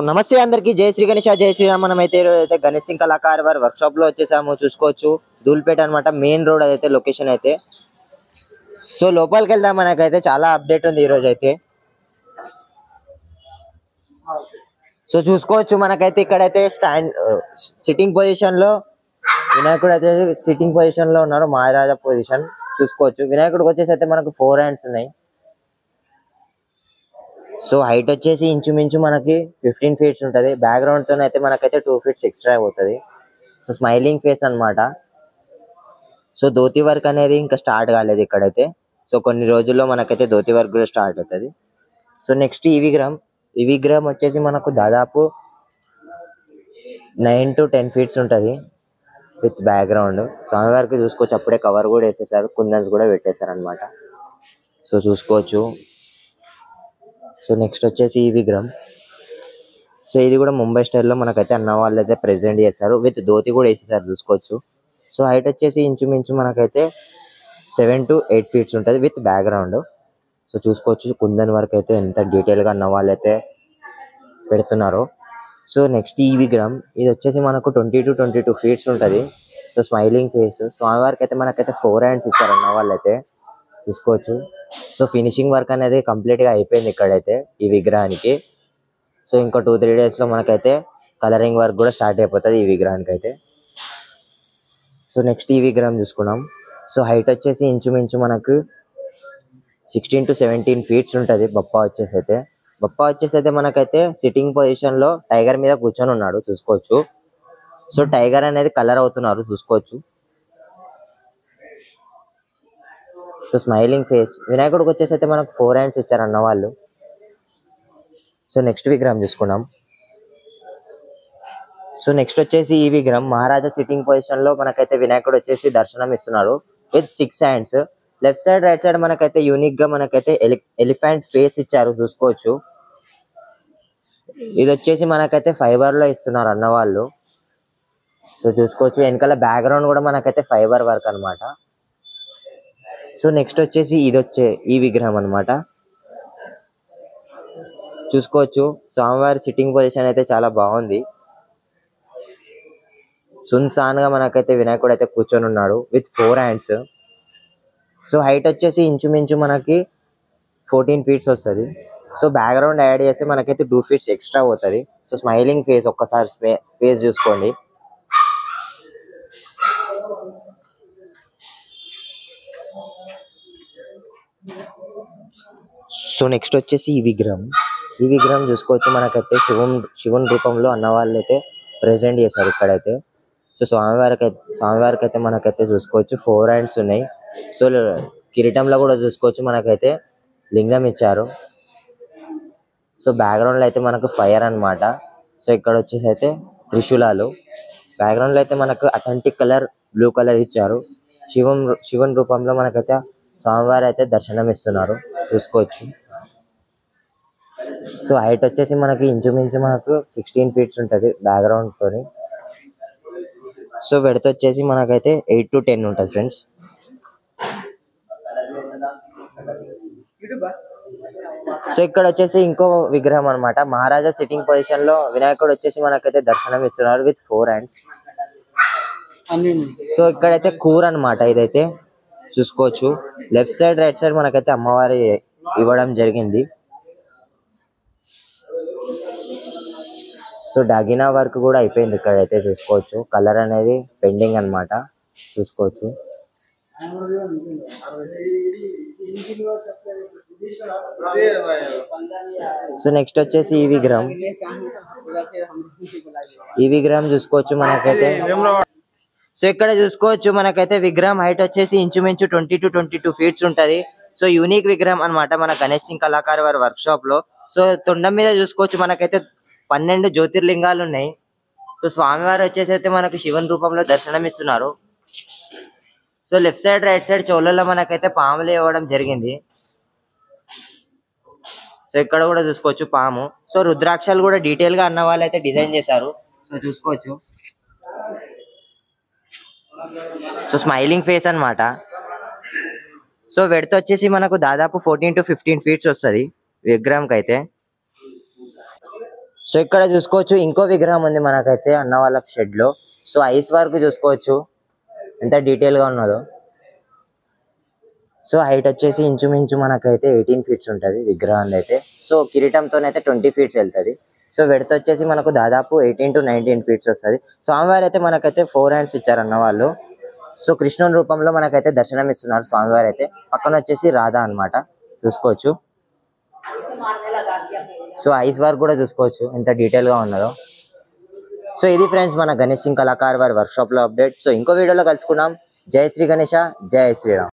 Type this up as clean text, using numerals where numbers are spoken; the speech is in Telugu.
నమస్తే అందరికి జై శ్రీ గణేష్ జై శ్రీరామ్. మనం అయితే గణేష్ సింగ్ కళాకార్ వారి వర్క్ షాప్ లో వచ్చేసాము. చూసుకోవచ్చు ధూల్పేట అన్నమాట మెయిన్ రోడ్ అయితే లొకేషన్ అయితే. సో లోపలికి వెళ్దాం. మనకైతే చాలా అప్డేట్ ఉంది ఈ రోజు అయితే. సో చూసుకోవచ్చు మనకైతే ఇక్కడైతే స్టాండ్ సిట్టింగ్ పొజిషన్ లో వినాయకుడు అయితే సిట్టింగ్ పొజిషన్ లో ఉన్నారు. మహారాజా పొజిషన్ చూసుకోవచ్చు. వినాయకుడికి వచ్చేసి అయితే మనకు 4 హ్యాండ్స్ ఉన్నాయి. సో హైట్ వచ్చేసి ఇంచుమించు మనకి 15 ఫీట్స్ ఉంటది. బ్యాక్గ్రౌండ్ తో అయితే మనకైతే 2 ఫీట్స్ ఎక్స్ట్రా అవుతుంది. సో స్మైలింగ్ ఫేస్ అన్నమాట. సో ధోతి వర్క్ అనేది ఇంకా స్టార్ట్ కాలేదు ఇక్కడైతే. సో కొన్ని రోజుల్లో మనకైతే ధోతి వర్క్ కూడా స్టార్ట్ అవుతుంది. సో నెక్స్ట్ ఈ విగ్రహం వచ్చేసి మనకు దాదాపు 9 to 10 ఫీట్స్ ఉంటది విత్ బ్యాక్గ్రౌండ్. స్వామివారికి చూసుకోవచ్చు అప్పుడే కవర్ కూడా వేసేసారు, కుందన్స్ కూడా పెట్టేశారు అనమాట. సో చూసుకోవచ్చు. సో నెక్స్ట్ వచ్చేసి ఈ విగ్రహం. సో ఇది కూడా ముంబై స్టైల్లో మనకైతే అన్న వాళ్ళు అయితే ప్రెజెంట్ చేశారు. విత్ ధోతి కూడా వేసేసారు చూసుకోవచ్చు. సో హైట్ వచ్చేసి ఇంచుమించు మనకైతే 7 to 8 ఫీట్స్ ఉంటుంది విత్ బ్యాక్గ్రౌండ్. సో చూసుకోవచ్చు కుందన్ వర్క్ అయితే ఎంత డీటెయిల్ గా అన్న వాళ్ళు అయితే పెడుతున్నారు. సో నెక్స్ట్ ఈ విగ్రహం ఇది వచ్చేసి మనకు 20 to 22 ఫీట్స్ ఉంటుంది. So smiling face. స్వామివారికి అయితే మనకైతే 4 హ్యాండ్స్ ఇచ్చారు అన్న వాళ్ళు అయితే చూసుకోవచ్చు. సో ఫినిషింగ్ వర్క్ అనేది కంప్లీట్ గా అయిపోయింది ఇక్కడైతే ఈ విగ్రహానికి. సో ఇంకా 2-3 డేస్ లో మనకైతే కలరింగ్ వర్క్ కూడా స్టార్ట్ అయిపోతుంది ఈ విగ్రహానికి అయితే. సో నెక్స్ట్ ఈ విగ్రహం చూసుకున్నాం. సో హైట్ వచ్చేసి ఇంచుమించు మనకు 16 to 17 ఫీట్స్ ఉంటుంది. బప్పా వచ్చేసి అయితే మనకైతే సిట్టింగ్ పొజిషన్ లో టైగర్ మీద కూర్చొని ఉన్నాడు చూసుకోవచ్చు. సో టైగర్ అనేది కలర్ అవుతున్నారు చూసుకోవచ్చు. So smiling face. వినాయకుడికి వచ్చేసి అయితే మనకు 4 హ్యాండ్స్ ఇచ్చారు అన్న వాళ్ళు. సో నెక్స్ట్ విగ్రహం చూసుకున్నాం. సో నెక్స్ట్ వచ్చేసి ఈ విగ్రహం మహారాజా సిట్టింగ్ పొజిషన్ లో మనకైతే వినాయకుడు వచ్చేసి దర్శనం ఇస్తున్నారు with 6 hands. Left side right side మనకైతే యూనిక్ గా మనకైతే ఎలిఫెంట్ ఫేస్ ఇచ్చారు చూసుకోవచ్చు. ఇది వచ్చేసి మనకైతే ఫైబర్ లో ఇస్తున్నారు అన్న వాళ్ళు. సో చూసుకోవచ్చు వెనకాల బ్యాక్గ్రౌండ్ కూడా మనకైతే ఫైబర్ వర్క్ అన్నమాట. సో నెక్స్ట్ వచ్చేసి ఈ విగ్రహం అన్నమాట. చూసుకోవచ్చు స్వామివారి సిట్టింగ్ పొజిషన్ అయితే చాలా బాగుంది. సున్సాన్ గా మనకైతే వినాయకుడు అయితే కూర్చొని ఉన్నాడు విత్ 4 హ్యాండ్స్. సో హైట్ వచ్చేసి ఇంచుమించు మనకి 14 ఫీట్స్ వస్తుంది. సో బ్యాక్గ్రౌండ్ యాడ్ చేస్తే మనకైతే 2 ఫీట్స్ ఎక్స్ట్రా అవుతుంది. సో స్మైలింగ్ ఫేస్ ఒక్కసారి స్పేస్ చూసుకోండి. సో నెక్స్ట్ వచ్చేసి ఈ విగ్రహం చూసుకోవచ్చు మనకైతే శివుని రూపంలో అన్న వాళ్ళు అయితే ప్రెజెంట్ చేశారు ఇక్కడైతే. సో స్వామివారికి అయితే మనకైతే చూసుకోవచ్చు 4 హ్యాండ్స్ ఉన్నాయి. సో కిరీటంలో కూడా చూసుకోవచ్చు మనకైతే లింగం ఇచ్చారు. సో బ్యాక్గ్రౌండ్ లో అయితే మనకు ఫైర్ అన్నమాట. సో ఇక్కడ వచ్చేసి అయితే త్రిశూలాలు. బ్యాక్గ్రౌండ్ లో అయితే మనకు అథెంటిక్ కలర్ బ్లూ కలర్ ఇచ్చారు. శివుని రూపంలో మనకైతే స్వామివారు అయితే దర్శనం ఇస్తున్నారు చూసుకోవచ్చు. సో హైట్ వచ్చేసి మనకి ఇంచుమించు మనకు 16 ఫీట్స్ ఉంటది బ్యాక్గ్రౌండ్ తోని. సో విడత వచ్చేసి మనకైతే 8 to 10 ఉంటుంది ఫ్రెండ్స్. సో ఇక్కడ వచ్చేసి ఇంకో విగ్రహం అన్నమాట. మహారాజా సిట్టింగ్ పొజిషన్ లో వినాయకుడు వచ్చేసి మనకైతే దర్శనం ఇస్తున్నారు విత్ 4 హ్యాండ్స్. సో ఇక్కడైతే కూర అన్నమాట ఇదైతే చూసుకోవచ్చు. లెఫ్ట్ సైడ్ రైట్ సైడ్ మనకైతే అమ్మవారి ఇవ్వడం జరిగింది. సో డగినా వర్క్ కూడా అయిపోయింది ఇక్కడైతే చూసుకోవచ్చు. కలర్ అనేది పెండింగ్ అన్నమాట చూసుకోవచ్చు. సో నెక్స్ట్ వచ్చేసి ఈ విగ్రహం చూసుకోవచ్చు మనకైతే. సో ఇక్కడ చూసుకోవచ్చు మనకైతే విగ్రహం హైట్ వచ్చేసి ఇంచుమించు 20 to 22 ఫీట్స్ ఉంటది. సో యూనిక్ విగ్రహం అన్నమాట మన గణేష్ సింగ్ కళాకార్ వారి వర్క్ షాప్ లో. సో తొండం మీద చూసుకోవచ్చు మనకైతే 12 జ్యోతిర్లింగాలు ఉన్నాయి. సో స్వామివారు వచ్చేసి అయితే మనకు శివుని రూపంలో దర్శనం ఇస్తున్నారు. So left side right side చెవులలో మనకైతే పాములు ఇవ్వడం జరిగింది. సో ఇక్కడ కూడా చూసుకోవచ్చు పాము. సో రుద్రాక్షలు కూడా డీటెయిల్ గా అన్న వాళ్ళు అయితే డిజైన్ చేశారు. సో చూసుకోవచ్చు. సో స్మైలింగ్ ఫేస్ అన్నమాట. సో వెడత వచ్చేసి మనకు దాదాపు 14 to 15 ఫీట్స్ వస్తుంది విగ్రహంకి అయితే. సో ఇక్కడ చూసుకోవచ్చు ఇంకో విగ్రహం ఉంది మనకైతే అన్న వాళ్ళ షెడ్ లో. సో ఐస్ వరకు చూసుకోవచ్చు ఎంత డీటెయిల్ గా ఉన్నదో. సో హైట్ వచ్చేసి ఇంచుమించు మనకైతే 18 ఫీట్స్ ఉంటుంది విగ్రహం అయితే. సో కిరీటంతోనైతే 20 ఫీట్స్ వెళ్తుంది. సో వెడత వచ్చేసి మనకు దాదాపు 18 to 19 ఫీట్స్ వస్తుంది. స్వామివారు అయితే మనకైతే 4 హ్యాండ్స్ ఇచ్చారన్న వాళ్ళు. సో కృష్ణుని రూపంలో మనకైతే దర్శనం ఇస్తున్నారు స్వామివారు అయితే. పక్కన వచ్చేసి రాధా అన్నమాట చూసుకోవచ్చు. సో ఐస్ వర్క్ కూడా చూసుకోవచ్చు ఎంత డీటెయిల్ గా ఉన్నదో. సో ఇది ఫ్రెండ్స్ మన గణేష్ సింగ్ కళాకార్ వారి వర్క్ షాప్ లో అప్డేట్. సో ఇంకో వీడియోలో కలుసుకున్నాం. జై శ్రీ గణేష, జై శ్రీరామ్.